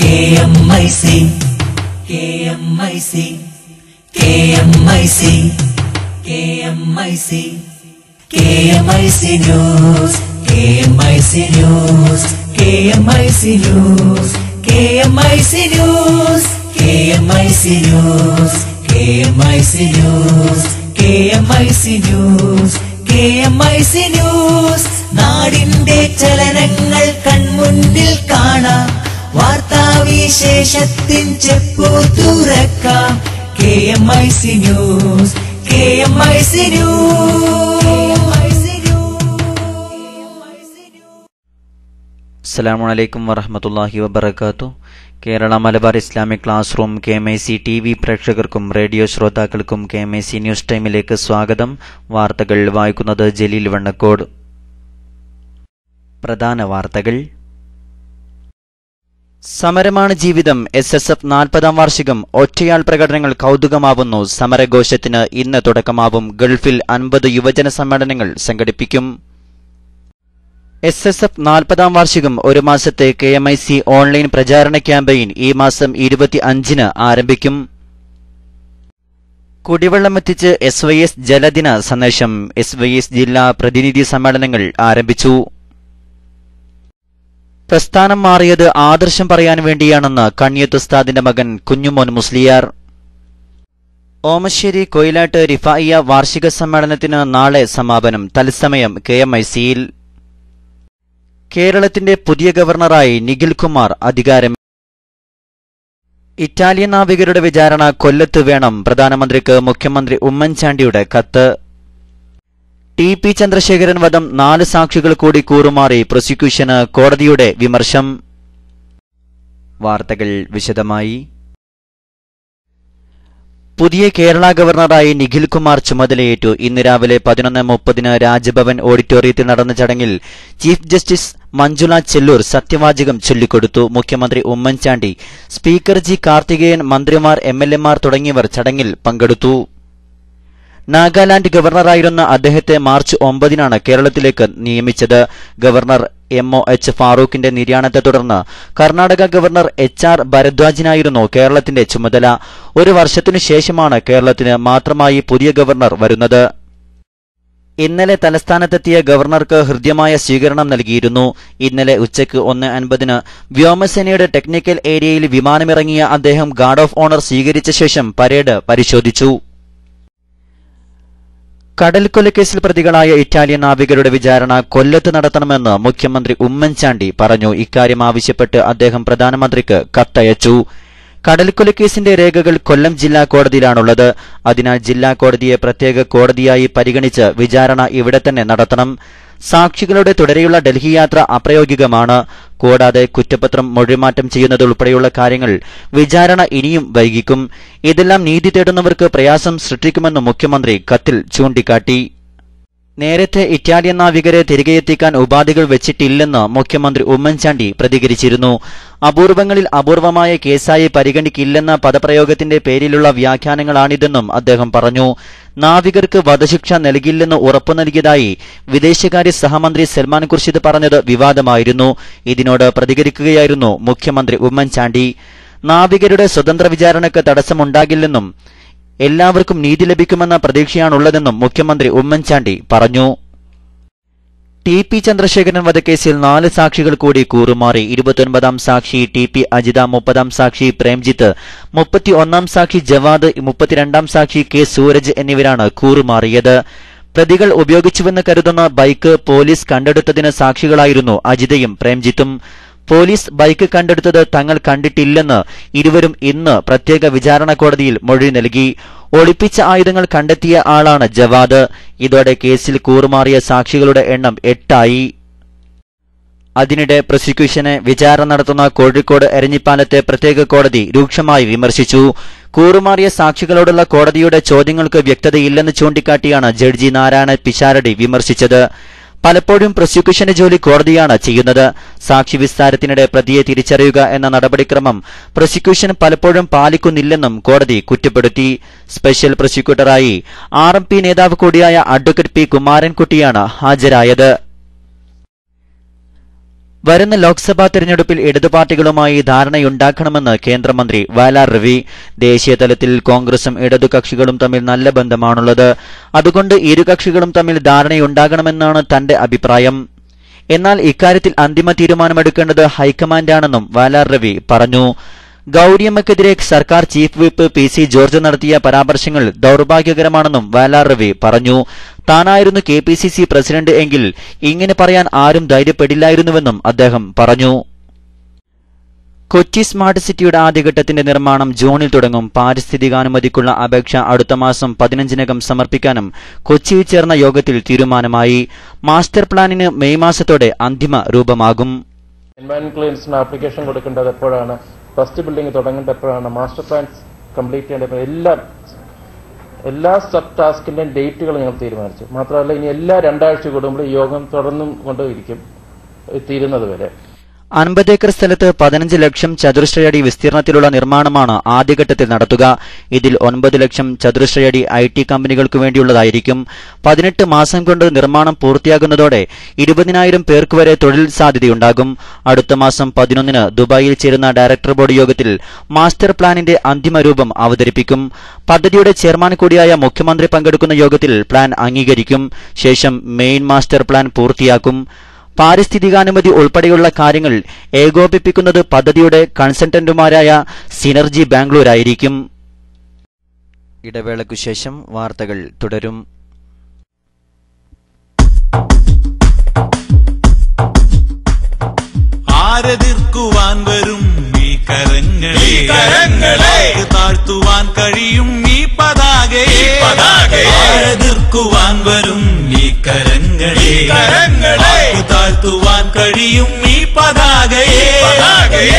KMIC KMIC KMIC KMIC KMIC News KMIC News KMIC News KMIC News KMIC News KMIC News KMIC News KMIC News നാടിന്റെ ചലനങ്ങൾ കൺമുന്നിൽ കാണാം വാർത്താവിശേഷത്തിൻ ചെപ്പു തുറക്കാം KMIC News KMIC News. അസ്സലാമു അലൈക്കും വറഹ്മത്തുള്ളാഹി വബറകാതുഹു. Kerala Malabar Islamic class room KMIC TV പ്രേക്ഷകർക്കും റേഡിയോ ശ്രോതാക്കൾക്കും KMIC ന്യൂസ് ടൈമിലേക്ക് സ്വാഗതം. വാർത്തകൾ വായിക്കുന്നത് ജലീൽ വണ്ണക്കോട്. പ്രധാന വാർത്തകൾ. സമരമാണ് ജീവിതം. SSF 40ാം വാർഷികം. ഒറ്റയാൾ പ്രകടനങ്ങൾ കൗതുകമാവുന്നു. സമരഘോഷത്തിന് ഇന്ന് തുടക്കമാവും. ഗൾഫിൽ 50 യുവജന സമ്മേളനങ്ങൾ സംഘടിപ്പിക്കും. SSF 40ാം വാർഷികം ഒരു മാസത്തെ KMIC ഓൺലൈൻ പ്രചാരണ ക്യാമ്പയിൻ ഈ മാസം 25-ന് ആരംഭിക്കും. കുടിവെള്ളമെത്തിച്ച് SYS ജലദിന സന്ദേശം. SYS ജില്ലാ പ്രതിനിധി സമ്മേളനങ്ങൾ ആരംഭിച്ചു. പ്രസ്ഥാനം മാറിയത് ആദർശം പറയാൻ വേണ്ടിയാണെന്ന് കണ്ണിയത്ത് ഉസ്താദിന്റെ മകൻ കുഞ്ഞുമോൻ മുസ്ലിയാർ. ഓമശ്ശേരി കൊയിലാട്ട് റിഫായിയ വാർഷിക സമ്മേളനത്തിന് നാളെ സമാപനം. തത്സമയം KMICയിൽ. കേരളത്തിന്റെ പുതിയ ഗവർണറായി നിഖിൽ കുമാർ അധികാരം. ഇറ്റാലിയൻ നാവികരുടെ വിചാരണ കൊല്ലത്ത് വേണം. പ്രധാനമന്ത്രിക്ക് മുഖ്യമന്ത്രി ഉമ്മൻചാണ്ടിയുടെ കത്ത്. TP ചന്ദ്രശേഖരൻ വധം 4 സാക്ഷികൾ കൂടി കൂറുമാറി. പ്രോസിക്യൂഷന് കോടതിയുടെ വിമർശം. വാർത്തകൾ വിശദമായി. പുതിയ കേരള ഗവർണറായി നിഖിൽ കുമാർ ചുമതലയേറ്റു. ഇന്ന് രാവിലെ 11:30 രാജ്ഭവൻ ഓഡിറ്റോറിയത്തിൽ നടന്ന ചടങ്ങിൽ ചീഫ് ജസ്റ്റിസ് മഞ്ജുള ചെല്ലൂർ സത്യവാചകം ചൊല്ലിക്കൊടുത്തു. മുഖ്യമന്ത്രി ഉമ്മൻചാണ്ടി, സ്പീക്കർ G കാർത്തികേയൻ, മന്ത്രിമാർ, MLA മാർ തുടങ്ങിയവർ ചടങ്ങിൽ പങ്കെടുത്തു. നാഗാലാൻഡ് ഗവർണറായിരുന്ന അദ്ദേഹത്തെ മാർച്ച് 9-നാണ് കേരളത്തിലേക്ക് നിയമിച്ചത്. ഗവർണർ MOH ഫാറൂഖിന്റെ നിര്യാണത്തെ തുടർന്ന് കർണാടക ഗവർണർ HR ഭരദ്വാജിനായിരുന്നു കേരളത്തിന്റെ ചുമതല. ഒരു വർഷത്തിനു ശേഷമാണ് കേരളത്തിന് മാത്രമായി പുതിയ ഗവർണർ വരുന്നത്. ഇന്നലെ തലസ്ഥാനത്തെത്തിയ ഗവർണർക്ക് ഹൃദ്യമായ സ്വീകരണം നൽകിയിരുന്നു. ഇന്നലെ ഉച്ചയ്ക്ക് 1:50-ന് വ്യോമസേനയുടെ ടെക്നിക്കൽ ഏരിയയിൽ വിമാനമിറങ്ങിയ അദ്ദേഹം ഗാർഡ് ഓഫ് ഓണർ സ്വീകരിച്ച ശേഷം പരേഡ് പരിശോധിച്ചു. കടൽക്കൊലക്കേസിൽ പ്രതികളായ ഇറ്റാലിയൻ നാവികരുടെ വിചാരണ കൊല്ലത്ത് നടത്തണമെന്ന് മുഖ്യമന്ത്രി ഉമ്മൻചാണ്ടി പറഞ്ഞു. ഇക്കാര്യം ആവശ്യപ്പെട്ട് അദ്ദേഹം പ്രധാനമന്ത്രിക്ക് കത്തയച്ചു. കടൽക്കൊലക്കേസിന്റെ രേഖകൾ കൊല്ലം ജില്ലാ കോടതിയിലാണുള്ളത്. അതിനാൽ ജില്ലാ കോടതിയെ പ്രത്യേക കോടതിയായി പരിഗണിച്ച് വിചാരണ ഇവിടെ തന്നെ നടത്തണം. സാക്ഷികളുടെ തുടരെയുള്ള ഡൽഹി യാത്ര അപ്രായോഗികമാണ്. കൂടാതെ കുറ്റപത്രം മൊഴിമാറ്റം ചെയ്യുന്നതുൾപ്പെടെയുള്ള കാര്യങ്ങൾ വിചാരണ ഇനിയും വൈകിക്കും. ഇതെല്ലാം നീതി തേടുന്നവർക്ക് പ്രയാസം സൃഷ്ടിക്കുമെന്ന് മുഖ്യമന്ത്രി കത്തിൽ ചൂണ്ടിക്കാട്ടി. നേരത്തെ ഇറ്റാലിയൻ നാവികരെ തിരികെയെത്തിക്കാൻ ഉപാധികൾ വെച്ചിട്ടില്ലെന്ന് മുഖ്യമന്ത്രി ഉമ്മൻചാണ്ടി പ്രതികരിച്ചിരുന്നു. അപൂർവങ്ങളിൽ അപൂർവമായ കേസായി പരിഗണിക്കില്ലെന്ന പദപ്രയോഗത്തിന്റെ പേരിലുള്ള വ്യാഖ്യാനങ്ങളാണിതെന്നും അദ്ദേഹം പറഞ്ഞു. നാവികർക്ക് വധശിക്ഷ നൽകില്ലെന്ന് ഉറപ്പു നൽകിയതായി വിദേശകാര്യ സഹമന്ത്രി സൽമാൻ ഖുർഷിദ് പറഞ്ഞത് വിവാദമായിരുന്നു. ഇതിനോട് പ്രതികരിക്കുകയായിരുന്നു മുഖ്യമന്ത്രി ഉമ്മൻചാണ്ടി. നാവികരുടെ സ്വതന്ത്ര വിചാരണയ്ക്ക് തടസ്സമുണ്ടാകില്ലെന്നും എല്ലാവർക്കും നീതി ലഭിക്കുമെന്ന പ്രതീക്ഷയാണുള്ളതെന്നും മുഖ്യമന്ത്രി ഉമ്മൻചാണ്ടി പറഞ്ഞു. TP ചന്ദ്രശേഖരൻ വധക്കേസിൽ 4 സാക്ഷികൾ കൂടി കൂറുമാറി. 29-ാം സാക്ഷി TP അജിത, 30-ാം സാക്ഷി പ്രേംജിത്ത്, 31-ാം സാക്ഷി ജവാദ്, 32-ാം സാക്ഷി K സൂരജ് എന്നിവരാണ് കൂറുമാറിയത്. പ്രതികൾ ഉപയോഗിച്ചുവെന്ന് കരുതുന്ന ബൈക്ക് പോലീസ് കണ്ടെടുത്തതിന് സാക്ഷികളായിരുന്നു അജിതയും പ്രേംജിത്തും. പോലീസ് ബൈക്ക് കണ്ടെടുത്തത് തങ്ങൾ കണ്ടിട്ടില്ലെന്ന് ഇരുവരും ഇന്ന് പ്രത്യേക വിചാരണ കോടതിയിൽ മൊഴി നൽകി. ഒളിപ്പിച്ച ആയുധങ്ങൾ കണ്ടെത്തിയ ആളാണ് ജവാദ്. ഇതോടെ കേസിൽ കൂറുമാറിയ സാക്ഷികളുടെ എണ്ണം 8-ആയി. അതിനിടെ പ്രോസിക്യൂഷനെ വിചാരണ നടത്തുന്ന കോഴിക്കോട് എരഞ്ഞിപ്പാലത്തെ പ്രത്യേക കോടതി രൂക്ഷമായി വിമർശിച്ചു. കൂറുമാറിയ സാക്ഷികളോടുള്ള കോടതിയുടെ ചോദ്യങ്ങൾക്ക് വ്യക്തതയില്ലെന്ന് ചൂണ്ടിക്കാട്ടിയാണ് ജഡ്ജി നാരായണ പിഷാരടി വിമർശിച്ചത്. പലപ്പോഴും പ്രോസിക്യൂഷന്റെ ജോലി കോടതിയാണ് ചെയ്യുന്നത്. സാക്ഷി വിസ്താരത്തിനിടെ പ്രതിയെ തിരിച്ചറിയുക എന്ന നടപടിക്രമം പ്രോസിക്യൂഷൻ പലപ്പോഴും പാലിക്കുന്നില്ലെന്നും കോടതി കുറ്റപ്പെടുത്തി. സ്പെഷ്യൽ പ്രോസിക്യൂട്ടറായി RMP നേതാവ് കൂടിയായ അഡ്വക്കേറ്റ് P കുമാരൻകുട്ടിയാണ് ഹാജരായത്. വരുന്ന ലോക്സഭാ തെരഞ്ഞെടുപ്പിൽ ഇടതുപാർട്ടികളുമായി ധാരണയുണ്ടാക്കണമെന്ന് കേന്ദ്രമന്ത്രി വാലാർ രവി. ദേശീയ തലത്തിൽ കോൺഗ്രസും ഇടതുകക്ഷികളും തമ്മിൽ നല്ല ബന്ധമാണുള്ളത്. അതുകൊണ്ട് ഇരു കക്ഷികളും തമ്മിൽ ധാരണയുണ്ടാകണമെന്നാണ് തന്റെ അഭിപ്രായം. എന്നാൽ ഇക്കാര്യത്തിൽ അന്തിമ തീരുമാനമെടുക്കേണ്ടത് ഹൈക്കമാൻഡാണെന്നും വാലാർ രവി പറഞ്ഞു. ഗൌരിയമ്മക്കെതിരെ സർക്കാർ ചീഫ് വിപ്പ് PC ജോർജ് നടത്തിയ പരാമർശങ്ങൾ ദൌർഭാഗ്യകരമാണെന്നും വാലാർ രവി പറഞ്ഞു. താനായിരുന്നു KPCC പ്രസിഡന്റ് എങ്കിൽ ഇങ്ങനെ പറയാൻ ആരും ധൈര്യപ്പെടില്ലായിരുന്നുവെന്നും അദ്ദേഹം പറഞ്ഞു. കൊച്ചി സ്മാർട്ട് സിറ്റിയുടെ ആദ്യഘട്ടത്തിന്റെ നിർമ്മാണം ജൂണിൽ തുടങ്ങും. പാരിസ്ഥിതികാനുമതിക്കുള്ള അപേക്ഷ അടുത്ത മാസം 15-നകം സമർപ്പിക്കാനും കൊച്ചിയിൽ ചേർന്ന യോഗത്തിൽ തീരുമാനമായി. മാസ്റ്റർ പ്ലാനിന് മെയ് മാസത്തോടെ അന്തിമ രൂപമാകും. എൻവയറൺമെന്റൽ ആപ്ലിക്കേഷൻ കൊടുക്കേണ്ടത് എപ്പോഴാണ്, ഫസ്റ്റ് ബിൽഡിംഗ് തുടങ്ങേണ്ടത് എപ്പോഴാണ്, മാസ്റ്റർ പ്ലാൻസ് കംപ്ലീറ്റ് ചെയ്യേണ്ടത്, എല്ലാ സബ് ടാസ്കിന്റെയും ഡേറ്റുകൾ ഞങ്ങൾ തീരുമാനിച്ചു. മാത്രമല്ല ഇനി എല്ലാ 2 ആഴ്ച കൂടുമ്പോൾ ഈ യോഗം തുടർന്നും കൊണ്ടിരിക്കും തീരുന്നത് വരെ. 50 ഏക്കർ സ്ഥലത്ത് 15 ലക്ഷം ചതുരശ്രയടി വിസ്തീർണത്തിലുള്ള നിർമ്മാണമാണ് ആദ്യഘട്ടത്തിൽ നടത്തുക. ഇതിൽ 9 ലക്ഷം ചതുരശ്രയടി IT കമ്പനികൾക്കു വേണ്ടിയുള്ളതായിരിക്കും. 18 മാസം കൊണ്ട് നിർമ്മാണം പൂർത്തിയാകുന്നതോടെ 20,000 പേർക്ക് വരെ തൊഴിൽ സാധ്യതയുണ്ടാകും. അടുത്ത മാസം 11-ന് ദുബായിൽ ചേരുന്ന ഡയറക്ടർ ബോർഡ് യോഗത്തിൽ മാസ്റ്റർ പ്ലാനിന്റെ അന്തിമ രൂപം അവതരിപ്പിക്കും. പദ്ധതിയുടെ ചെയർമാൻ കൂടിയായ മുഖ്യമന്ത്രി പങ്കെടുക്കുന്ന യോഗത്തിൽ പ്ലാൻ അംഗീകരിക്കും. ശേഷം മെയിൻ മാസ്റ്റർ പ്ലാൻ പൂർത്തിയാക്കും. പാരിസ്ഥിതികാനുമതി ഉൾപ്പെടെയുള്ള കാര്യങ്ങൾ ഏകോപിപ്പിക്കുന്നത് പദ്ധതിയുടെ കൺസൾട്ടന്റുമാരായ സിനർജി ബാംഗ്ലൂരായിരിക്കും. ഇടവേളയ്ക്കുശേഷം വാർത്തകൾ തുടരും. ആരെതിർക്കുവാൻ വരും ഈ കരങ്ങളെ താഴ്ത്തുവാൻ കഴിയും ഈ പതാകയെ ആരെതിർക്കുവാൻ വരും ഈ കരങ്ങളെ താഴ്ത്തുവാൻ കഴിയും ഈ പതാകയെ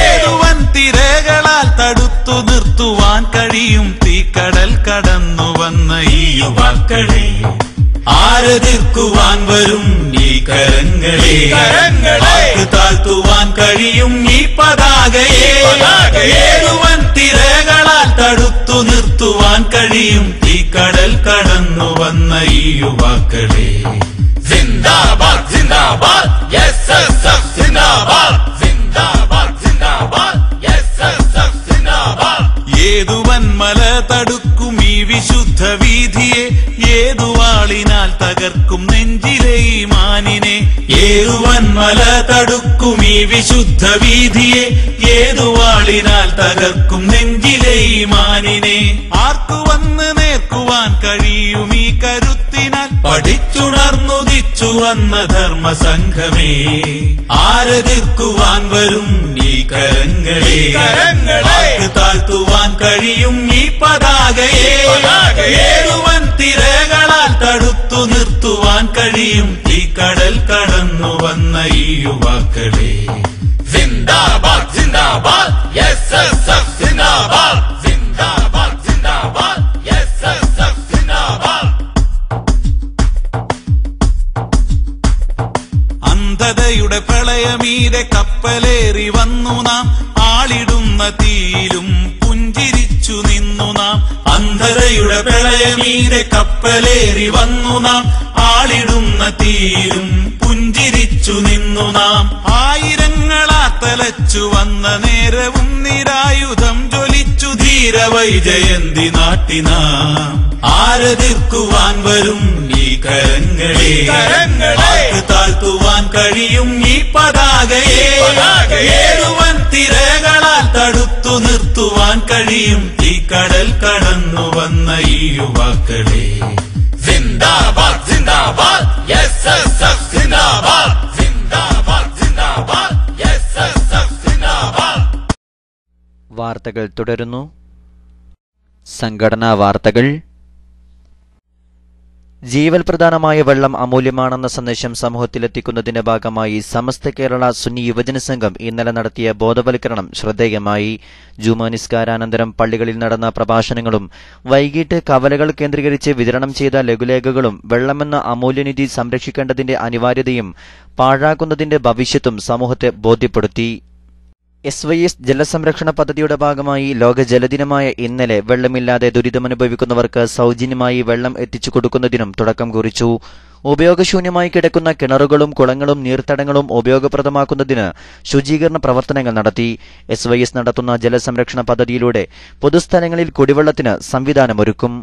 ഏതുവൻ തിരകളാൽ തടുത്തു നിർത്തുവാൻ കഴിയും തീക്കടൽ കടന്നു വന്ന ഈ യുവാക്കളെ ആരെതിർക്കുവാൻ വരും ഈ കരങ്ങളെ താഴ്ത്തുവാൻ കഴിയും ഈ പതാകയെ ഏതുവൻ തിരകളാൽ തടുത്തു നിർത്തുവാൻ കഴിയും തീക്കടൽ കടന്നു വന്ന ഈ യുവാക്കളെ സിന്ദാബാദ് സിന്ദാബാദ് SSF സിന്ദാബാദ് സിന്ദാബാദ് സിന്ദാബാദ് SSF സിന്ദാബാദ് ഏതുവൻ മല തടുക്കും ഈ വിശുദ്ധ വീഥിയെ ഏതുവാളിനാൽ തകർക്കും നെഞ്ചിലെ ഈ മാനിനെ ഏതുവൻ മല തടുക്കും ഈ വിശുദ്ധ വീഥിയെ ഏതുവാളിനാൽ തകർക്കും നെഞ്ചിലെ ഈ മാനിനെ ആർക്കു വന്ന് നേർക്കുവാൻ കഴിയും ഈ കരുത്തിനാൽ പഠിച്ചുണർന്നുദിച്ചു വന്ന ധർമ്മസംഘമേ ആരെതിർക്കുവാൻ വരും ഈ കരങ്ങളെ താഴ്ത്തുവാൻ കഴിയും ഈ പതാകയെ ഏതുവൻ തിരകളാൽ തടുത്തു നിർത്തുവാൻ കഴിയും ഈ കടൽ കടന്നു വന്ന ഈ യുവാക്കളെ സിന്ദാബാദ് സിന്ദാബാദ് SSF സിന്ദാബാദ് സിന്ദാബാദ് സിന്ദാബാദ് SSF സിന്ദാബാദ് അന്ധതയുടെ പ്രളയമീരെ കപ്പലേറി വന്നു നാം ആളിടുന്ന തീയിലും പുഞ്ചിരിച്ചു നിന്നു നാം അന്ധതയുടെ പ്രളയമീരെ കപ്പലേറി വന്നു നാം ആളിടുന്ന തീയിലും പുഞ്ചിരിച്ചു നിന്നു നാം ആയിരങ്ങളാ തലച്ചു വന്ന നേരവും നിരായുധം ജ്വലിച്ചു ധീരവൈജയന്തി നാട്ടിനാം ആരെതിർക്കുവാൻ വരും ഈ കരങ്ങളെ താഴ്ത്തുവാൻ കഴിയും ഈ പതാകയെ ഏതുവൻ തിരകളാൽ തടുത്തു നിർത്തുവാൻ കഴിയും ഈ കടൽ കടന്നു വന്ന ഈ യുവാക്കളെ സിന്ദാബാദ് സിന്ദാബാദ് SSF സിന്ദാബാദ് സിന്ദാബാദ് സിന്ദാബാദ് SSF സിന്ദാബാദ്. വാർത്തകൾ തുടരുന്നു. സംഘടനാ വാർത്തകൾ. ജീവൽ പ്രധാനമായ വെള്ളം അമൂല്യമാണെന്ന സന്ദേശം സമൂഹത്തിലെത്തിക്കുന്നതിന്റെ ഭാഗമായി സമസ്ത കേരള സുന്നി യുവജന സംഘം ഇന്നലെ നടത്തിയ ബോധവൽക്കരണം ശ്രദ്ധേയമായി. ജുമാ നിസ്കാരാനന്തരം പള്ളികളിൽ നടന്ന പ്രഭാഷണങ്ങളും വൈകിട്ട് കവലകൾ കേന്ദ്രീകരിച്ച് വിതരണം ചെയ്ത ലഘുലേഖകളും വെള്ളമെന്ന അമൂല്യനിധി സംരക്ഷിക്കേണ്ടതിന്റെ അനിവാര്യതയും പാഴാക്കുന്നതിന്റെ ഭവിഷ്യത്തും സമൂഹത്തെ ബോധ്യപ്പെടുത്തി. SYS ജലസംരക്ഷണ പദ്ധതിയുടെ ഭാഗമായി ലോക ജലദിനമായ ഇന്നലെ വെള്ളമില്ലാതെ ദുരിതമനുഭവിക്കുന്നവർക്ക് സൗജന്യമായി വെള്ളം എത്തിച്ചു കൊടുക്കുന്നതിനും തുടക്കം കുറിച്ചു. ഉപയോഗശൂന്യമായി കിടക്കുന്ന കിണറുകളും കുളങ്ങളും നീർത്തടങ്ങളും ഉപയോഗപ്രദമാക്കുന്നതിന് ശുചീകരണ പ്രവർത്തനങ്ങൾ നടത്തി. SYS നടത്തുന്ന ജലസംരക്ഷണ പദ്ധതിയിലൂടെ പൊതുസ്ഥലങ്ങളിൽ കുടിവെള്ളത്തിന് സംവിധാനമൊരുക്കും.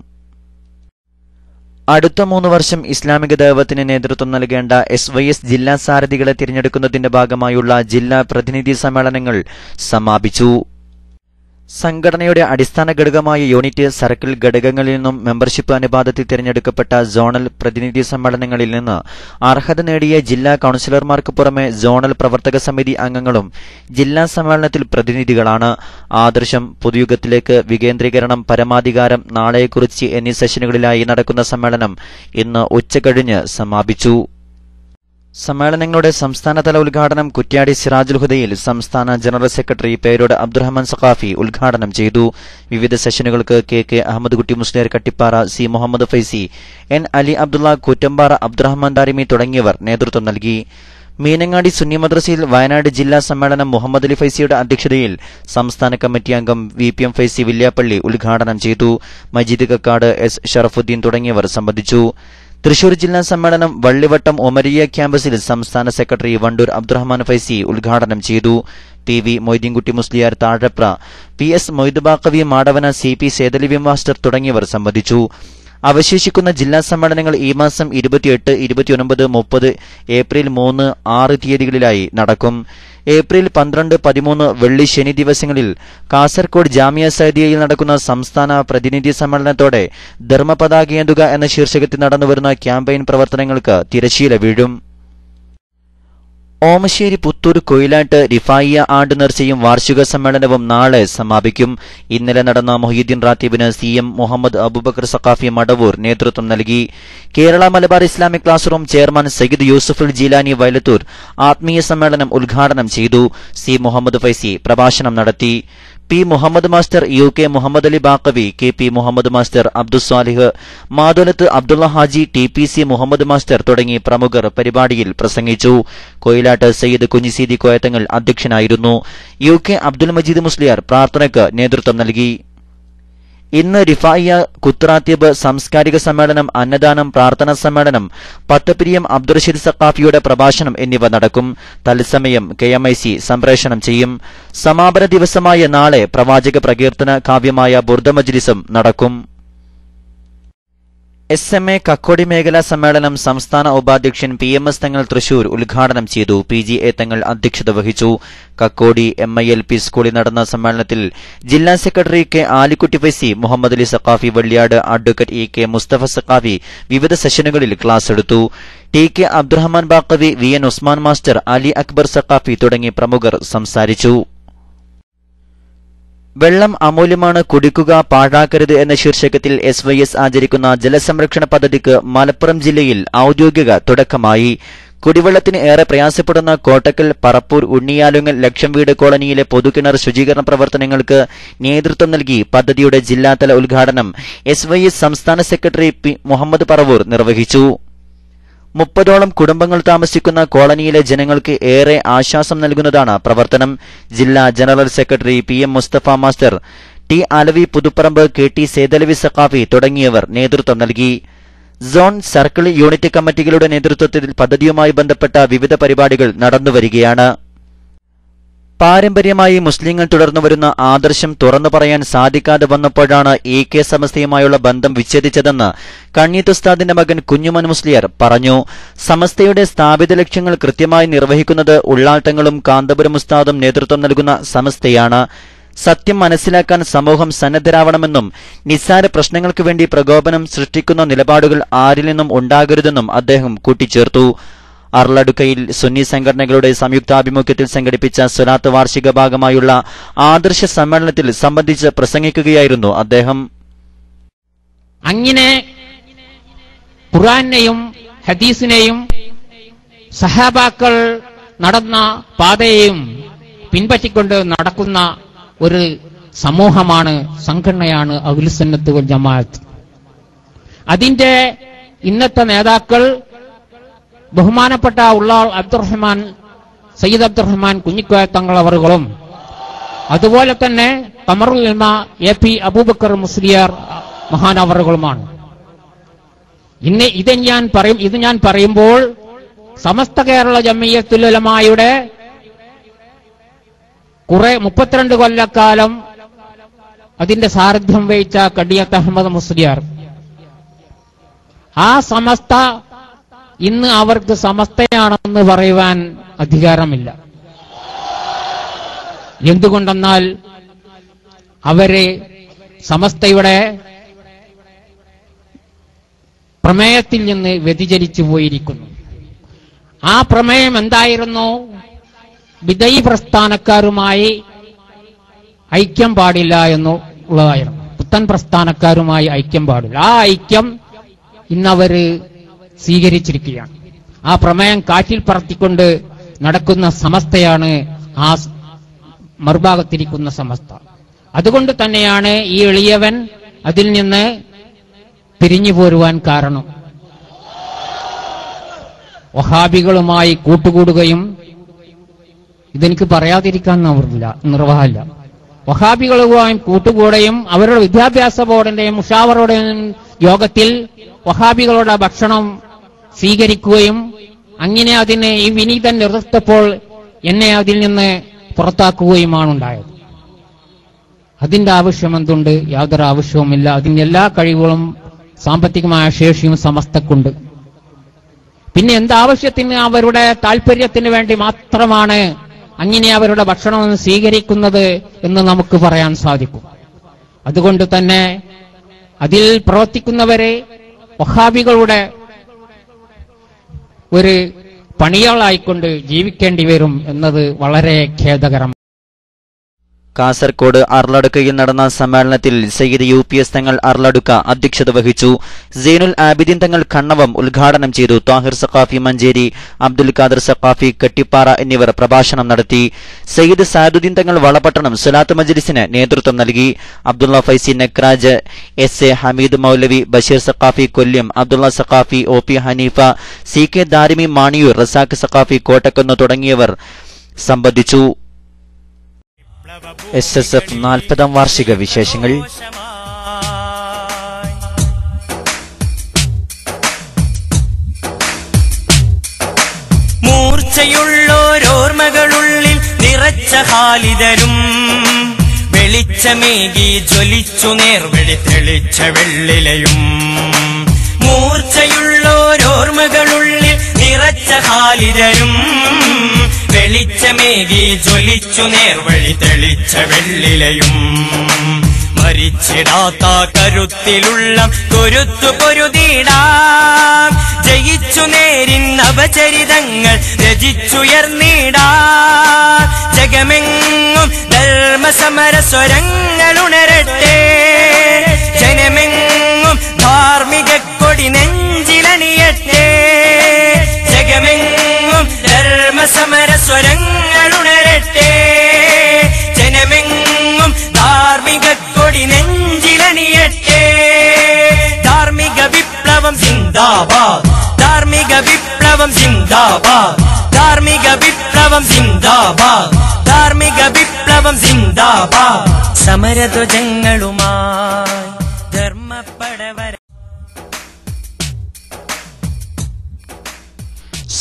അടുത്ത 3 വർഷം ഇസ്ലാമിക ദഅവത്തിന് നേതൃത്വം നൽകേണ്ട SYS ജില്ലാ സാരഥികളെ തിരഞ്ഞെടുക്കുന്നതിന്റെ ഭാഗമായുള്ള ജില്ലാ പ്രതിനിധി സമ്മേളനങ്ങൾ സമാപിച്ചു. സംഘടനയുടെ അടിസ്ഥാന ഘടകമായ യൂണിറ്റ്, സർക്കിൾ ഘടകങ്ങളിൽ നിന്നും മെമ്പർഷിപ്പ് അനുപാതത്തിൽ തിരഞ്ഞെടുക്കപ്പെട്ട സോണൽ പ്രതിനിധി സമ്മേളനങ്ങളിൽ നിന്ന് അർഹത നേടിയ ജില്ലാ കൌൺസിലർമാർക്ക് പുറമെ സോണൽ പ്രവർത്തക സമിതി അംഗങ്ങളും ജില്ലാ സമ്മേളനത്തിൽ പ്രതിനിധികളാണ്. ആദർശം, പുതുയുഗത്തിലേക്ക് വികേന്ദ്രീകരണം, പരമാധികാരം, നാളെക്കുറിച്ച് എന്നീ സെഷനുകളിലായി നടക്കുന്ന സമ്മേളനം ഇന്ന് ഉച്ചകഴിഞ്ഞ് സമാപിച്ചു. സമ്മേളനങ്ങളുടെ സംസ്ഥാനതല ഉദ്ഘാടനം കുറ്റ്യാടി സിറാജുൽ ഹുദയിൽ സംസ്ഥാന ജനറൽ സെക്രട്ടറി പേരോട് അബ്ദുറഹ്മാൻ സഖാഫി ഉദ്ഘാടനം ചെയ്തു. വിവിധ സെഷനുകൾക്ക് KK അഹമ്മദ് കുട്ടി മുസ്ലിയാർ കട്ടിപ്പാറ, C മുഹമ്മദ് ഫൈസി, N അലി അബ്ദുള്ള കൂറ്റമ്പാറ, അബ്ദുറഹ്മാൻ ദാരിമി തുടങ്ങിയവർ നേതൃത്വം നൽകി. മീനങ്ങാടി സുന്നി മദ്രസയിൽ വയനാട് ജില്ലാ സമ്മേളനം മുഹമ്മദ് അലി ഫൈസിയുടെ അധ്യക്ഷതയിൽ സംസ്ഥാന കമ്മിറ്റി അംഗം VPM ഫൈസി വില്യാപ്പള്ളി ഉദ്ഘാടനം ചെയ്തു. മജീദ് കക്കാട്, S ഷറഫുദ്ദീൻ തുടങ്ങിയവർ സംബന്ധിച്ചു. തൃശൂർ ജില്ലാ സമ്മേളനം വള്ളിവട്ടം ഒമരിയ ക്യാമ്പസിൽ സംസ്ഥാന സെക്രട്ടറി വണ്ടൂർ അബ്ദുറഹ്മാൻ ഫൈസി ഉദ്ഘാടനം ചെയ്തു. PV Moideenkutty Musliyar Thazhapra, PS Moid Baqavi Madavana, CP സേതലിവി മാസ്റ്റർ തുടങ്ങിയവർ സംബന്ധിച്ചു. അവശേഷിക്കുന്ന ജില്ലാ സമ്മേളനങ്ങൾ ഈ മാസം 28, 29, 30, ഏപ്രിൽ 3, 6 തീയതികളിലായി നടക്കും. ഏപ്രിൽ 12, 13 വെള്ളി, ശനി ദിവസങ്ങളിൽ കാസർകോട് ജാമിയ സഅദിയയിൽ നടക്കുന്ന സംസ്ഥാന പ്രതിനിധി സമ്മേളനത്തോടെ ധർമ്മപതാകയേന്തുക എന്ന ശീർഷകത്തിൽ നടന്നുവരുന്ന ക്യാമ്പയിൻ പ്രവർത്തനങ്ങൾക്ക് തിരശ്ശീല വീഴും. ഓമശ്ശേരി, പുത്തൂർ, കൊയിലാട്ട് റിഫായിയ ആണ്ട് നേർച്ചയും വാർഷിക സമ്മേളനവും നാളെ സമാപിക്കും. ഇന്നലെ നടന്ന മൊഹീദ്ദീൻ റാത്തീബിന് CM മുഹമ്മദ് അബൂബക്കർ സഖാഫി മടവൂർ നേതൃത്വം നൽകി. Kerala Malabar Islamic class room chairman Sayyid Yusuful Jeelani Vayalathur ആത്മീയ സമ്മേളനം ഉദ്ഘാടനം ചെയ്തു. C മുഹമ്മദ് ഫൈസി പ്രഭാഷണം നടത്തി. P Muhammad master, UK Muhammad Ali Baqavi, KP Muhammad master, Abdussalih, Matholath Abdulla Haji, TPC Muhammad master തുടങ്ങി പ്രമുഖർ പരിപാടിയിൽ പ്രസംഗിച്ചു. കൊയിലാട്ട് സയ്യിദ് കുഞ്ഞിസീദി കോയത്തങ്ങൾ അധ്യക്ഷനായിരുന്നു. UK അബ്ദുൽ മജീദ് മുസ്ലിയാർ പ്രാർത്ഥനയ്ക്ക് നേതൃത്വം നൽകി. ഇന്ന് റിഫായിയ, കുത്റാത്തീബ്, സാംസ്കാരിക സമ്മേളനം, അന്നദാനം, പ്രാർത്ഥനാ സമ്മേളനം, പത്തപ്പിരിയം അബ്ദുറഷീദ് സഖാഫിയുടെ പ്രഭാഷണം എന്നിവ നടക്കും. തത്സമയം KMIC സംപ്രേഷണം ചെയ്യും. സമാപന ദിവസമായ നാളെ പ്രവാചക പ്രകീർത്തന കാവ്യമായ ബുർദ മജ്ലിസും നടക്കും. SMA കക്കോടി മേഖലാ സമ്മേളനം സംസ്ഥാന ഉപാധ്യക്ഷൻ PMS തങ്ങൾ തൃശൂർ ഉദ്ഘാടനം ചെയ്തു. PGA തങ്ങൾ അധ്യക്ഷത വഹിച്ചു. കക്കോടി MILP സ്കൂളിൽ നടന്ന സമ്മേളനത്തിൽ ജില്ലാ secretary K Alikutty Faizi, Muhammad Ali Saqafi Valliyad, advocate EK Mustafa Saqafi വിവിധ സെഷനുകളിൽ ക്ലാസ് എടുത്തു. TK Abdurahman Baqavi, VN Usman master, Ali Akbar Saqafi തുടങ്ങി പ്രമുഖർ സംസാരിച്ചു. വെള്ളം അമൂല്യമാണ്, കുടിക്കുക, പാഴാക്കരുത് എന്ന ശീർഷകത്തിൽ SYS ആചരിക്കുന്ന ജലസംരക്ഷണ പദ്ധതിക്ക് മലപ്പുറം ജില്ലയിൽ ഔദ്യോഗിക തുടക്കമായി. കുടിവെള്ളത്തിന് ഏറെ പ്രയാസപ്പെടുന്ന കോട്ടക്കൽ, പറപ്പൂർ, ഉണ്ണിയാലുങ്ങൽ, ലക്ഷം വീട് കോളനിയിലെ പൊതുകിണർ ശുചീകരണ പ്രവർത്തനങ്ങൾക്ക് നേതൃത്വം നൽകി പദ്ധതിയുടെ ജില്ലാതല ഉദ്ഘാടനം SYS സംസ്ഥാന സെക്രട്ടറി P മുഹമ്മദ് പറവൂർ നിർവഹിച്ചു. 30ഓളം കുടുംബങ്ങൾ താമസിക്കുന്ന കോളനിയിലെ ജനങ്ങൾക്ക് ഏറെ ആശ്വാസം നൽകുന്നതാണ് പ്രവർത്തനം. ജില്ലാ general secretary PM Mustafa master, T Alavi Puthuparamba, KT Sethalavi Saqafi തുടങ്ങിയവർ നേതൃത്വം നൽകി. സോൺ, സർക്കിൾ, യൂണിറ്റ് കമ്മിറ്റികളുടെ നേതൃത്വത്തിൽ പദ്ധതിയുമായി ബന്ധപ്പെട്ട വിവിധ പരിപാടികൾ നടന്നുവരികയാണ്. പാരമ്പര്യമായി മുസ്ലിങ്ങൾ തുടർന്നുവരുന്ന ആദർശം തുറന്നു പറയാൻ സാധിക്കാതെ വന്നപ്പോഴാണ് AK സമസ്തയുമായുള്ള ബന്ധം വിച്ഛേദിച്ചതെന്ന് കണ്ണീത്ത് ഉസ്താദിന്റെ മകൻ കുഞ്ഞുമൻ മുസ്ലിയാർ പറഞ്ഞു. സമസ്തയുടെ സ്ഥാപിത ലക്ഷ്യങ്ങൾ കൃത്യമായി നിർവഹിക്കുന്നത് ഉള്ളാട്ടങ്ങളും കാന്തപുരം ഉസ്താദും നേതൃത്വം നൽകുന്ന സമസ്തയാണ്. സത്യം മനസ്സിലാക്കാൻ സമൂഹം സന്നദ്ധരാവണമെന്നും നിസ്സാര പ്രശ്നങ്ങൾക്ക് വേണ്ടി പ്രകോപനം സൃഷ്ടിക്കുന്ന നിലപാടുകൾ ആരിൽ നിന്നും ഉണ്ടാകരുതെന്നും അദ്ദേഹം കൂട്ടിച്ചേർത്തു. അർലടുക്കയിൽ സുന്നി സംഘടനകളുടെ സംയുക്താഭിമുഖ്യത്തിൽ സംഘടിപ്പിച്ച സ്വലാത്ത് വാർഷിക ഭാഗമായുള്ള ആദർശ സമ്മേളനത്തിൽ സംബന്ധിച്ച് പ്രസംഗിക്കുകയായിരുന്നു അദ്ദേഹം. അങ്ങനെ ഖുർആനെയും ഹദീസിനെയും സഹാബാക്കൾ നടന്ന പാതയെയും പിൻപറ്റിക്കൊണ്ട് നടക്കുന്ന ഒരു സമൂഹമാണ്, സംഘടനയാണ് അഹ്ലുസുന്നത്ത് വൽ ജമാഅത്ത്. അതിന്റെ ഇന്നത്തെ നേതാക്കൾ ബഹുമാനപ്പെട്ട ഉള്ളാൾ അബ്ദുറഹ്മാൻ, സയ്യിദ് അബ്ദുറഹ്മാൻ കുഞ്ഞിക്കോയ തങ്ങൾ അവറുകളും അതുപോലെ തന്നെ ഖമറുൽ ഉലമ AP അബൂബക്കർ മുസ്ലിയാർ മഹാനവറുകളുമാണ്. ഇത് ഞാൻ പറയുമ്പോൾ സമസ്ത കേരള ജംഇയ്യത്തുൽ ഉലമായുടെ 32 കൊല്ലക്കാലം അതിന്റെ സാരഥ്യം വഹിച്ച കടിയത്ത് അഹമ്മദ് മുസ്ലിയാർ, ആ സമസ്ത ഇന്ന് അവർക്ക് സമസ്തയാണെന്ന് പറയുവാൻ അധികാരമില്ല. എന്തുകൊണ്ടെന്നാൽ അവര് സമസ്തയുടെ പ്രമേയത്തിൽ നിന്ന് വ്യതിചലിച്ചു പോയിരിക്കുന്നു. ആ പ്രമേയം എന്തായിരുന്നു? ബിദഈ പ്രസ്ഥാനക്കാരുമായി ഐക്യം പാടില്ല എന്നുള്ളതായിരുന്നു. പുത്തൻ പ്രസ്ഥാനക്കാരുമായി ഐക്യം പാടില്ല. ആ ഐക്യം ഇന്നവര് സ്വീകരിച്ചിരിക്കുകയാണ്. ആ പ്രമേയം കാറ്റിൽ പറത്തിക്കൊണ്ട് നടക്കുന്ന സമസ്തയാണ് ആ മറുഭാഗത്തിരിക്കുന്ന സമസ്ത. അതുകൊണ്ട് തന്നെയാണ് ഈ എളിയവൻ അതിൽ നിന്ന് പിരിഞ്ഞു പോരുവാൻ കാരണം. വഹാബികളുമായി കൂട്ടുകൂടുകയും, ഇതെനിക്ക് പറയാതിരിക്കാൻ നിർവാഹമില്ല, വഹാബികളുമായി കൂട്ടുകൂടുകയും അവരുടെ വിദ്യാഭ്യാസ ബോർഡിന്റെയും മുഷാവറുടെയും യോഗത്തിൽ വഹാബികളുടെ ഭക്ഷണം സ്വീകരിക്കുകയും അങ്ങനെ അതിനെ ഈ വിനീതൻ എതിർത്തപ്പോൾ എന്നെ അതിൽ നിന്ന് പുറത്താക്കുകയുമാണ് ഉണ്ടായത്. അതിന്റെ ആവശ്യം എന്തുണ്ട്? യാതൊരു ആവശ്യവുമില്ല. അതിന്റെ എല്ലാ കഴിവുകളും സാമ്പത്തികമായ ശേഷിയും സമസ്തക്കുണ്ട്. പിന്നെ എന്താവശ്യത്തിന് അവരുടെ താല്പര്യത്തിന് വേണ്ടി മാത്രമാണ് അങ്ങനെ അവരുടെ ഭക്ഷണം സ്വീകരിക്കുന്നത് എന്ന് നമുക്ക് പറയാൻ സാധിക്കും. അതുകൊണ്ട് തന്നെ അതിൽ പ്രവർത്തിക്കുന്നവരെ വഹാബികളുടെ ഒരു പണിയാളായിക്കൊണ്ട് ജീവിക്കേണ്ടി വരും എന്നത് വളരെ ഖേദകരം. കാസർകോട് അർലടുക്കയിൽ നടന്ന സമ്മേളനത്തിൽ സയ്യിദ് UPS തങ്ങൾ അർലടുക്ക അധ്യക്ഷത വഹിച്ചു. സൈനുൽ ആബിദീൻ തങ്ങൾ കണ്ണവം ഉദ്ഘാടനം ചെയ്തു. താഹിർ സഖാഫി മഞ്ചേരി, അബ്ദുൽ ഖാദർ സഖാഫി കട്ടിപ്പാറ എന്നിവർ പ്രഭാഷണം നടത്തി. സയ്യിദ് സാദുദ്ദീൻ തങ്ങൾ വളപട്ടണം സ്വലാത്ത് മജ്ലിസിന് നേതൃത്വം നൽകി. അബ്ദുള്ള ഫൈസി നക്രാജ്, SA ഹമീദ് മൗലവി, ബഷീർ സഖാഫി കൊല്യം, അബ്ദുള്ള സഖാഫി, OP ഹനീഫ, CK ദാരിമി മാണിയൂർ, റസാഖ് സഖാഫി കോട്ടക്കുന്ന് തുടങ്ങിയവർ സംബന്ധിച്ചു. SSF 40ാം വാർഷിക വിശേഷങ്ങൾ. മൂർച്ചയുള്ളോരോർമ്മകളുള്ളിൽ നിറച്ച ഖാലിദരും വെളിച്ചമേകി ജ്വലിച്ചു നേർവഴി തെളിച്ച വെള്ളിലയും. മൂർച്ചയുള്ളോരോർമ്മകളുള്ളിൽ നിറച്ച ഖാലിദരും വെളിച്ചമേകി ജ്വലിച്ചു നേർവഴി തെളിച്ച വെള്ളിലയും. മരിച്ചിടാത്ത കരുത്തിലുള്ള കുരുത്തു പൊരുതിടാം, ജയിച്ചു നേരിൻ നവചരിതങ്ങൾ രചിച്ചുയർന്നിടാം. ജഗമെങ്ങും ധർമ്മസമര സ്വരങ്ങളുണരട്ടെ, ജനമെങ്ങും ധാർമ്മിക കൊടി നെഞ്ചിലണിയട്ടെ. ജഗമെങ്ങും ധർമ്മസമര സ്വരങ്ങളുണരട്ടെ, ജനമെങ്ങും ധാർമ്മിക കൊടി നെഞ്ചിലണിയട്ടെ. ധാർമ്മിക വിപ്ലവം സിന്ദാബാദ്, ധാർമ്മിക വിപ്ലവം സിന്ദാബാദ്, ധാർമ്മിക വിപ്ലവം സിന്ദാബാദ്, ധാർമ്മിക വിപ്ലവം സിന്ദാബാദ്. സമരധ്വജങ്ങളുമായി ധർമ്മപ്പടവര.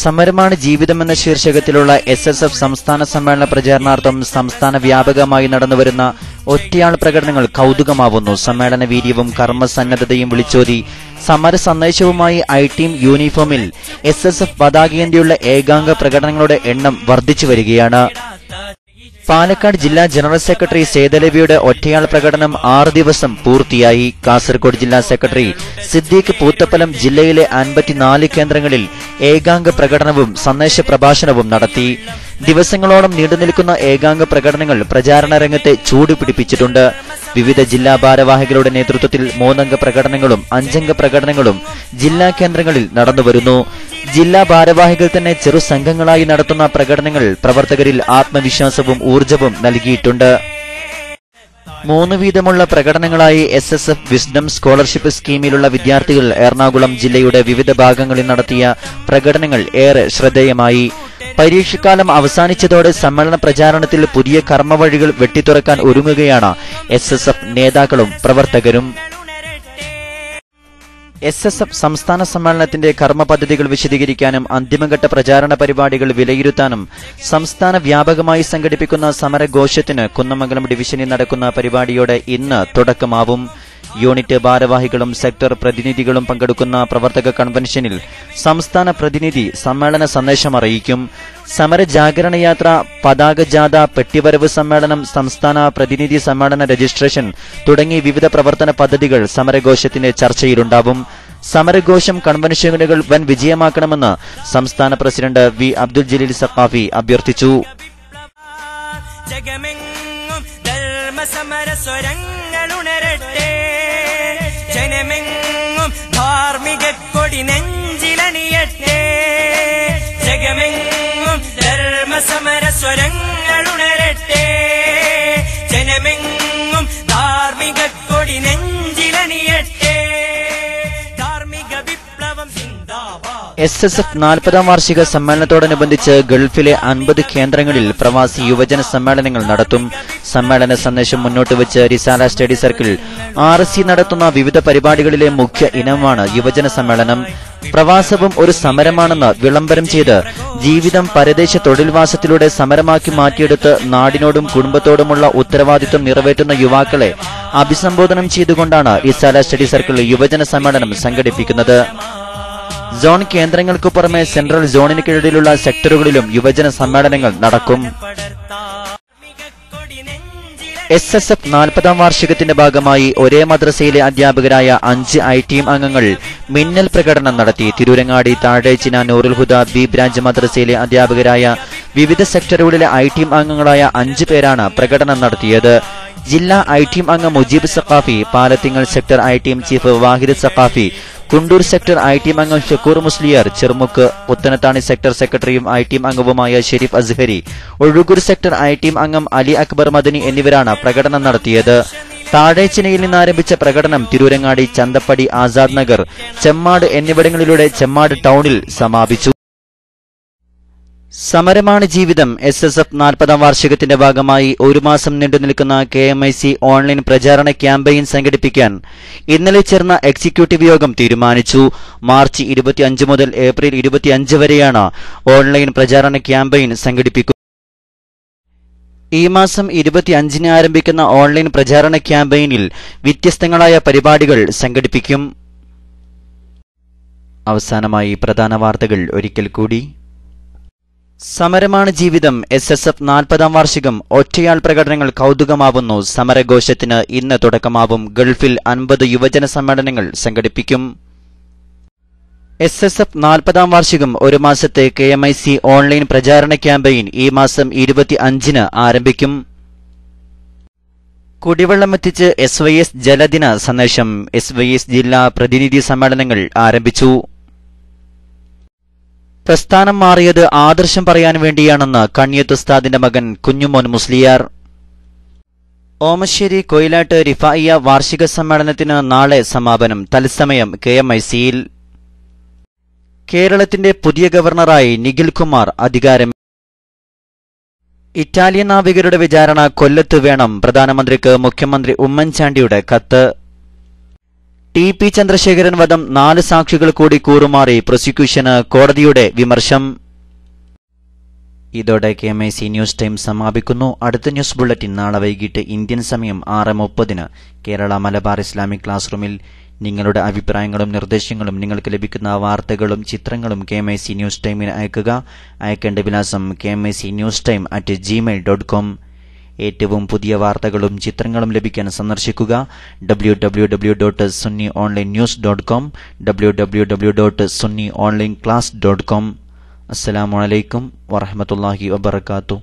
സമരമാണ് ജീവിതമെന്ന ശീർഷകത്തിലുള്ള SSF സംസ്ഥാന സമ്മേളന പ്രചാരണാർത്ഥം സംസ്ഥാന വ്യാപകമായി നടന്നുവരുന്ന ഒറ്റയാൾ പ്രകടനങ്ങൾ കൗതുകമാവുന്നു. സമ്മേളന വീര്യവും കർമ്മസന്നദ്ധതയും വിളിച്ചോതി സമര സന്ദേശവുമായി ഐ-ടീം യൂണിഫോമിൽ SSF പതാകയേന്തിയുള്ള ഏകാംഗ പ്രകടനങ്ങളുടെ എണ്ണം വർദ്ധിച്ചു വരികയാണ്. പാലക്കാട് ജില്ലാ ജനറൽ സെക്രട്ടറി സേതലവിയുടെ ഒറ്റയാൾ പ്രകടനം 6 ദിവസം പൂർത്തിയായി. കാസർഗോഡ് ജില്ലാ സെക്രട്ടറി സിദ്ദീഖ് പൂത്തപ്പലം ജില്ലയിലെ 54 കേന്ദ്രങ്ങളിൽ ഏകാംഗ പ്രകടനവും സന്ദേശ പ്രഭാഷണവും നടത്തി. ദിവസങ്ങളോളം നീണ്ടുനിൽക്കുന്ന ഏകാംഗ പ്രകടനങ്ങൾ പ്രചാരണ രംഗത്തെ ചൂടുപിടിപ്പിച്ചിട്ടുണ്ട്. വിവിധ ജില്ലാ ഭാരവാഹികളുടെ നേതൃത്വത്തിൽ 3 അംഗ പ്രകടനങ്ങളും 5 അംഗ പ്രകടനങ്ങളും ജില്ലാ കേന്ദ്രങ്ങളിൽ നടന്നുവരുന്നു. ജില്ലാ ഭാരവാഹികൾ തന്നെ ചെറു സംഘങ്ങളായി നടത്തുന്ന പ്രകടനങ്ങൾ പ്രവർത്തകരിൽ ആത്മവിശ്വാസവും ഊർജവും നൽകിയിട്ടുണ്ട്. 3 വീതമുള്ള പ്രകടനങ്ങളായി SSF വിസ്ഡം സ്കോളർഷിപ്പ് സ്കീമിലുള്ള വിദ്യാർത്ഥികൾ എറണാകുളം ജില്ലയുടെ വിവിധ ഭാഗങ്ങളിൽ നടത്തിയ പ്രകടനങ്ങൾ ഏറെ ശ്രദ്ധേയമായി. പരീക്ഷക്കാലം അവസാനിച്ചതോടെ സമ്മേളന പ്രചാരണത്തിൽ പുതിയ കർമ്മവഴികൾ വെട്ടിത്തുറക്കാൻ ഒരുങ്ങുകയാണ് SSF നേതാക്കളും പ്രവർത്തകരും. SSF സംസ്ഥാന സമ്മേളനത്തിന്റെ കർമ്മ പദ്ധതികൾ വിശദീകരിക്കാനും അന്തിമഘട്ട പ്രചാരണ പരിപാടികൾ വിലയിരുത്താനും സംസ്ഥാന വ്യാപകമായി സംഘടിപ്പിക്കുന്ന സമരഘോഷത്തിന് കുന്നമംഗലം ഡിവിഷനിൽ നടക്കുന്ന പരിപാടിയോടെ ഇന്ന് തുടക്കമാവും. യൂണിറ്റ് ഭാരവാഹികളും സെക്ടർ പ്രതിനിധികളും പങ്കെടുക്കുന്ന പ്രവർത്തക കൺവെൻഷനിൽ സംസ്ഥാന പ്രതിനിധി സമ്മേളന സന്ദേശം അറിയിക്കും. സമര ജാഗരണ യാത്ര, പതാക ജാഥ, പെട്ടിവരവ് സമ്മേളനം, സംസ്ഥാന പ്രതിനിധി സമ്മേളന രജിസ്ട്രേഷൻ തുടങ്ങി വിവിധ പ്രവർത്തന പദ്ധതികൾ സമരഘോഷത്തിന്റെ ചർച്ചയിലുണ്ടാവും. സമരഘോഷം കൺവെൻഷനുകൾ വൻ വിജയമാക്കണമെന്ന് സംസ്ഥാന പ്രസിഡന്റ് വി അബ്ദുൽ ജലീൽ സഖാഫി അഭ്യർത്ഥിച്ചു. ജനമെങ്ങും ധാർമ്മിക കൊടി നെഞ്ചിലണിയട്ടെ, ജഗമെങ്ങും ധർമ്മസമര സ്വരങ്ങളുണരട്ടെ, ജനമെങ്ങും ധാർമ്മിക കൊടി നെഞ്ചിലണിയട്ടെ, ധാർമ്മിക വിപ്ലവം സിന്ദാബാദ്. SSF 40ാം വാർഷിക സമ്മേളനത്തോടനുബന്ധിച്ച് ഗൾഫിലെ 50 കേന്ദ്രങ്ങളിൽ പ്രവാസി യുവജന സമ്മേളനങ്ങൾ നടത്തും. സമ്മേളന സന്ദേശം മുന്നോട്ട് വെച്ച് റിസാല സ്റ്റഡി സർക്കിൾ RSC നടത്തുന്ന വിവിധ പരിപാടികളിലെ മുഖ്യ ഇനമാണ് യുവജന സമ്മേളനം. പ്രവാസവും ഒരു സമരമാണെന്ന് വിളംബരം ചെയ്ത് ജീവിതം പരദേശ തൊഴിൽവാസത്തിലൂടെ സമരമാക്കി മാറ്റിയെടുത്ത് നാടിനോടും കുടുംബത്തോടുമുള്ള ഉത്തരവാദിത്വം നിറവേറ്റുന്ന യുവാക്കളെ അഭിസംബോധനം ചെയ്തുകൊണ്ടാണ് റിസാല സ്റ്റഡി സർക്കിൾ യുവജന സമ്മേളനം സംഘടിപ്പിക്കുന്നത്. സോൺ കേന്ദ്രങ്ങൾക്കു പുറമെ സെൻട്രൽ സോണിന് കീഴിലുള്ള സെക്ടറുകളിലും യുവജന സമ്മേളനങ്ങൾ നടക്കും. SSF 40ാം വാർഷികത്തിന്റെ ഭാഗമായി ഒരേ മദ്രസയിലെ അധ്യാപകരായ 5 ITM അംഗങ്ങൾ മിന്നൽ പ്രകടനം നടത്തി. തിരൂരങ്ങാടി താഴേച്ചിന നൂറുൽ ഹുദ B ബ്രാഞ്ച് മദ്രസയിലെ അധ്യാപകരായ വിവിധ സെക്ടറുകളിലെ ITM അംഗങ്ങളായ 5 പേരാണ് പ്രകടനം നടത്തിയത്. ജില്ലാ ITM അംഗം Mujeeb Saqafi, Palathingal sector ITM chief Wahid Saqafi, Kundoor sector ITM അംഗം ഷക്കൂർ മുസ്ലിയാർ, ചെറുമുക്ക് പുത്തനത്താണി സെക്ടർ സെക്രട്ടറിയും ITM അംഗവുമായ ഷെരീഫ് അസ്ഹരി, ഒഴുകൂർ സെക്ടർ ITM അംഗം അലി അക്ബർ മദനി എന്നിവരാണ് പ്രകടനം നടത്തിയത്. താഴേച്ചിനയിൽ നിന്നാരംഭിച്ച പ്രകടനം തിരൂരങ്ങാടി, ചന്തപ്പടി, ആസാദ് നഗർ, ചെമ്മാട് എന്നിവിടങ്ങളിലൂടെ ചെമ്മാട് ടൗണിൽ സമാപിച്ചു. സമരമാണ് ജീവിതം SSF 40ാം വാർഷികത്തിന്റെ ഭാഗമായി ഒരു മാസം നീണ്ടുനിൽക്കുന്ന KMIC ഓൺലൈൻ പ്രചാരണ ക്യാമ്പയിൻ സംഘടിപ്പിക്കാൻ ഇന്നലെ ചേർന്ന എക്സിക്യൂട്ടീവ് യോഗം തീരുമാനിച്ചു. മാർച്ച് 25 മുതൽ ഏപ്രിൽ 25 വരെയാണ് ഓൺലൈൻ പ്രചാരണ ക്യാമ്പയിൻ സംഘടിപ്പിക്കുക. ഈ മാസം 25-ന് ആരംഭിക്കുന്ന ഓൺലൈൻ പ്രചാരണ ക്യാമ്പയിനിൽ വ്യത്യസ്തങ്ങളായ പരിപാടികൾ സംഘടിപ്പിക്കും. അവസാനമായി പ്രധാന വാർത്തകൾ ഒരിക്കൽ കൂടി. സമരമാണ് ജീവിതം SSF 40ാം വാർഷികം ഒറ്റയാൾ പ്രകടനങ്ങൾ കൗതുകമാവുന്നു. സമരഘോഷത്തിന് ഇന്ന് തുടക്കമാവും. ഗൾഫിൽ 50 യുവജന സമ്മേളനങ്ങൾ സംഘടിപ്പിക്കും. SSF 40ാം വാർഷികം ഒരു മാസത്തെ KMIC ഓൺലൈൻ പ്രചാരണ ക്യാമ്പയിൻ ഈ മാസം 25-ന് ആരംഭിക്കും. കുടിവെള്ളമെത്തിച്ച് SYS ജലദിന സന്ദേശം. SYS ജില്ലാ പ്രതിനിധി സമ്മേളനങ്ങൾ ആരംഭിച്ചു. പ്രസ്ഥാനം മാറിയത് ആദർശം പറയാൻ വേണ്ടിയാണെന്ന് കണ്ണിയത്ത് ഉസ്താദിന്റെ മകൻ കുഞ്ഞുമോൻ മുസ്ലിയാർ. ഓമശ്ശേരി കൊയിലാട്ട് റിഫായിയ വാർഷിക സമ്മേളനത്തിന് നാളെ സമാപനം. തത്സമയം KMICയിൽ. കേരളത്തിന്റെ പുതിയ ഗവർണറായി നിഖിൽ കുമാർ അധികാരം. ഇറ്റാലിയൻ നാവികരുടെ വിചാരണ കൊല്ലത്ത് വേണം. പ്രധാനമന്ത്രിക്ക് മുഖ്യമന്ത്രി ഉമ്മൻചാണ്ടിയുടെ കത്ത്. TP ചന്ദ്രശേഖരൻ വധം 4 സാക്ഷികൾ കൂടി കൂറുമാറി പ്രോസിക്യൂഷന് കോടതിയുടെ വിമർശം. ഇതോടെ KMIC ന്യൂസ് ടൈം സമാപിക്കുന്നു. അടുത്ത ന്യൂസ് ബുള്ളറ്റിൻ നാളെ വൈകിട്ട് ഇന്ത്യൻ സമയം 6:30-ന് കേരള മലബാർ ഇസ്ലാമിക് ക്ലാസ് റൂമിൽ. നിങ്ങളുടെ അഭിപ്രായങ്ങളും നിർദ്ദേശങ്ങളും നിങ്ങൾക്ക് ലഭിക്കുന്ന വാർത്തകളും ചിത്രങ്ങളും KMIC ന്യൂസ് ടൈമിന് അയക്കുക. അയക്കേണ്ട വിലാസം kmicnewstime@gmail.com. ഏറ്റവും പുതിയ വാർത്തകളും ചിത്രങ്ങളും ലഭിക്കാൻ സന്ദർശിക്കുക www.sunnyonlinenews.com, www.sunnyonlineclass.com. അസ്സലാമു അലൈക്കും വറഹ്മത്തുള്ളാഹി വബറകാതുഹു.